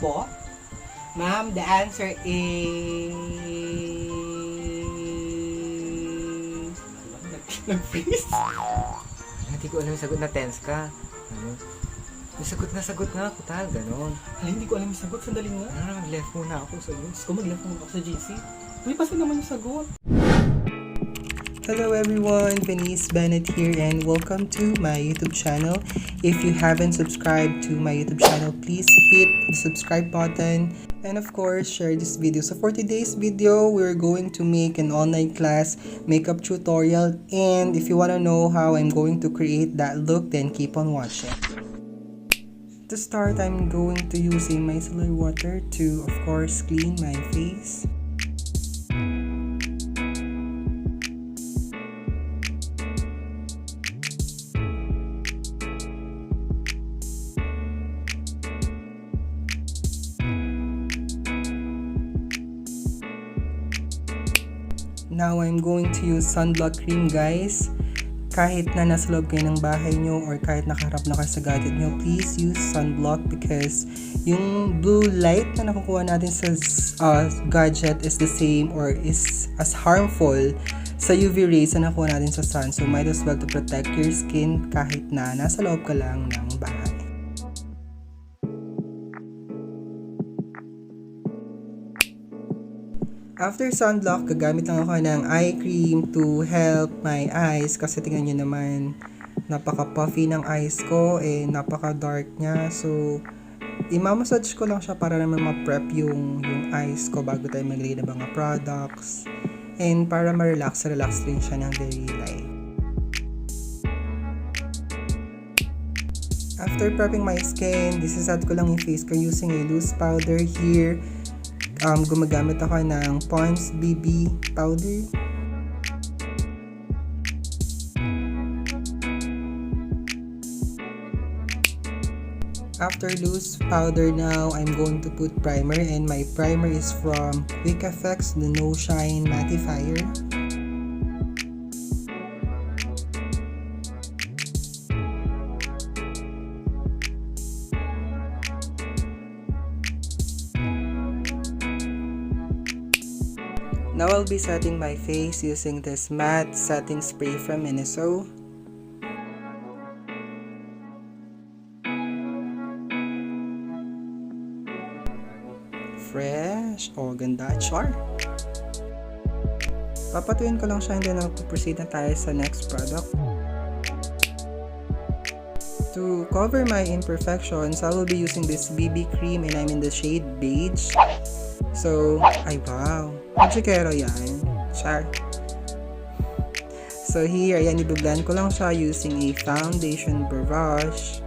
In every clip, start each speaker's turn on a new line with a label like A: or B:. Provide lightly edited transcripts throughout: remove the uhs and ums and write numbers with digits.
A: po? Ma'am, the answer is... Nag-freeze?
B: Hindi ko alam yung sagot na tense ka. Ano? Yung sagot na ako, tal. Ganon.
A: Hindi ko alam yung sagot. Sandali nga.
B: Mag-left muna ako sa
A: Gusto ko mag-left muna ako sa GC. Uy, pasin naman yung sagot. Hello everyone, Vennize Bennett here and welcome to my YouTube channel. If you haven't subscribed to my YouTube channel, please hit the subscribe button and of course share this video. So for today's video, we're going to make an online class makeup tutorial, and if you want to know how I'm going to create that look, then keep on watching. To start, I'm going to use a micellar water to of course clean my face. Now, I'm going to use sunblock cream, guys. Kahit na nasa loob kayo ng bahay nyo or kahit nakaharap na kayo sa gadget nyo, please use sunblock because yung blue light na nakukuha natin sa gadget is the same or is as harmful sa UV rays na nakuha natin sa sun. So, might as well to protect your skin kahit na nasa loob ka lang ng bahay. After sunblock, gagamit lang ako ng eye cream to help my eyes kasi tingnan nyo naman, napaka-puffy ng eyes ko, napaka-dark niya. So, imamassage ko lang siya para naman ma-prep yung eyes ko bago tayo maglagay ng mga products. And para ma-relax rin siya ng very light. After prepping my skin, disisat ko lang yung face ko using a loose powder here. Gumagamit ako ng Pond's BB powder. After loose powder, now I'm going to put primer, and my primer is from Quick Effects, the No Shine Mattifier. Now I'll be setting my face using this matte setting spray from Vennize. Fresh! Oh, ganda! Char! Papatuyin ko lang siya, and then proceed na tayo sa next product. To cover my imperfections, I will be using this BB cream and I'm in the shade beige. So, ay wow! Magsikero yan. Char. So here, ayan, i-blend ko lang siya using a foundation brush.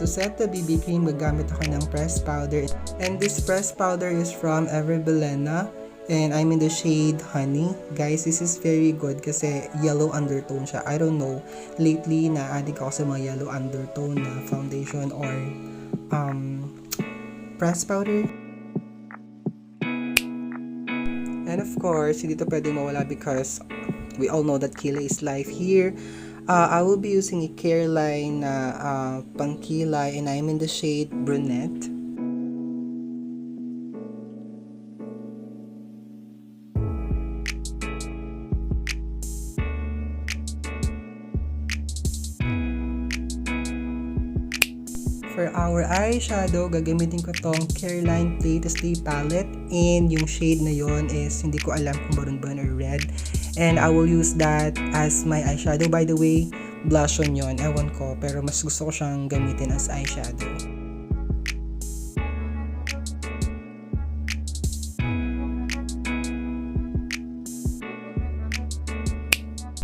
A: To set the BB cream, gagamit ako ng pressed powder. And this pressed powder is from Bennett. And I'm in the shade Honey. Guys, this is very good kasi yellow undertone siya. I don't know, lately na-addict ako sa mga yellow undertone na foundation or pressed powder. And of course, hindi ito pwedeng mawala because we all know that kilay is life here. I will be using a Careline pangkilay, and I'm in the shade Brunette. For our eyeshadow, gagamitin ko tong Careline Play to Stay palette, and yung shade na yon is hindi ko alam kung maroon or red. And I will use that as my eyeshadow. By the way, blush on yon. Ewan ko, pero mas gusto ko siyang gamitin as eyeshadow.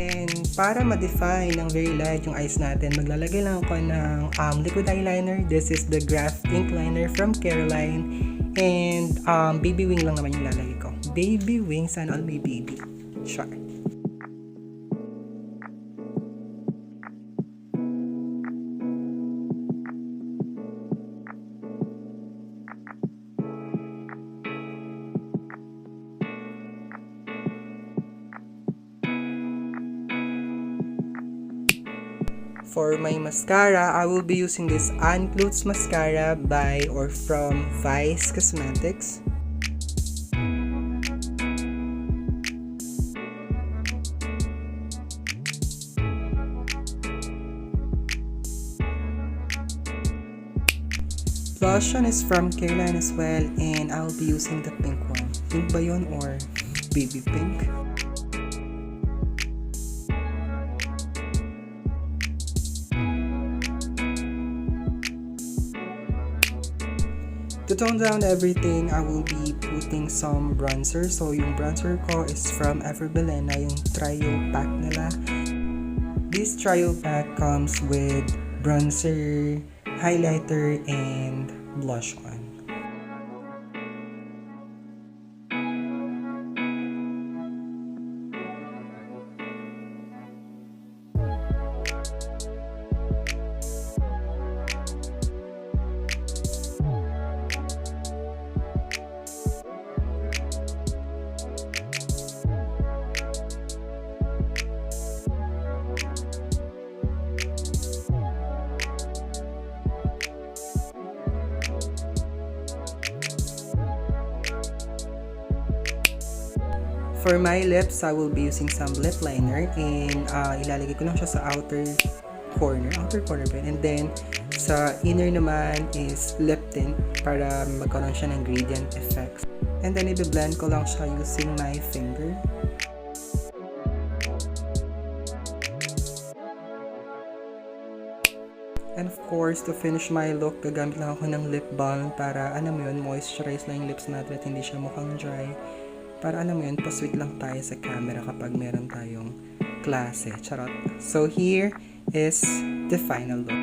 A: And para ma-define ng very light yung eyes natin, maglalagay lang ako ng liquid eyeliner. This is the Graph Ink Liner from Careline. And baby wing lang naman yung lalagay ko. Baby wing, sana all may baby. Sure. For my mascara, I will be using this Unclothes mascara by or from Vice Cosmetics. Blush on is from Careline as well, and I'll be using the pink one. Pink ba yun or baby pink? To tone down everything, I will be putting some bronzer. So yung bronzer ko is from Bilang, yung trio pack nila. This trio pack comes with bronzer, highlighter, and blush on. For my lips, I will be using some lip liner, and ilalagay ko lang siya sa outer corner pa. And then, sa inner naman is lip tint para magkaroon siya ng gradient effects. And then, i-blend ko lang siya using my finger. And of course, to finish my look, gagamit lang ako ng lip balm para, moisturize lang yung lips natin at hindi siya mukhang dry. Para pa-sweet lang tayo sa camera kapag meron tayong klase. Charot. So here is the final look.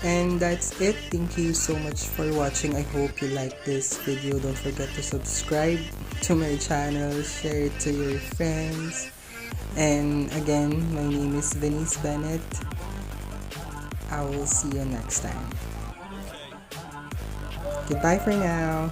A: And that's it. Thank you so much for watching. I hope you liked this video. Don't forget to subscribe to my channel, share it to your friends. And again, my name is Vennize Bennett. I will see you next time. Goodbye for now.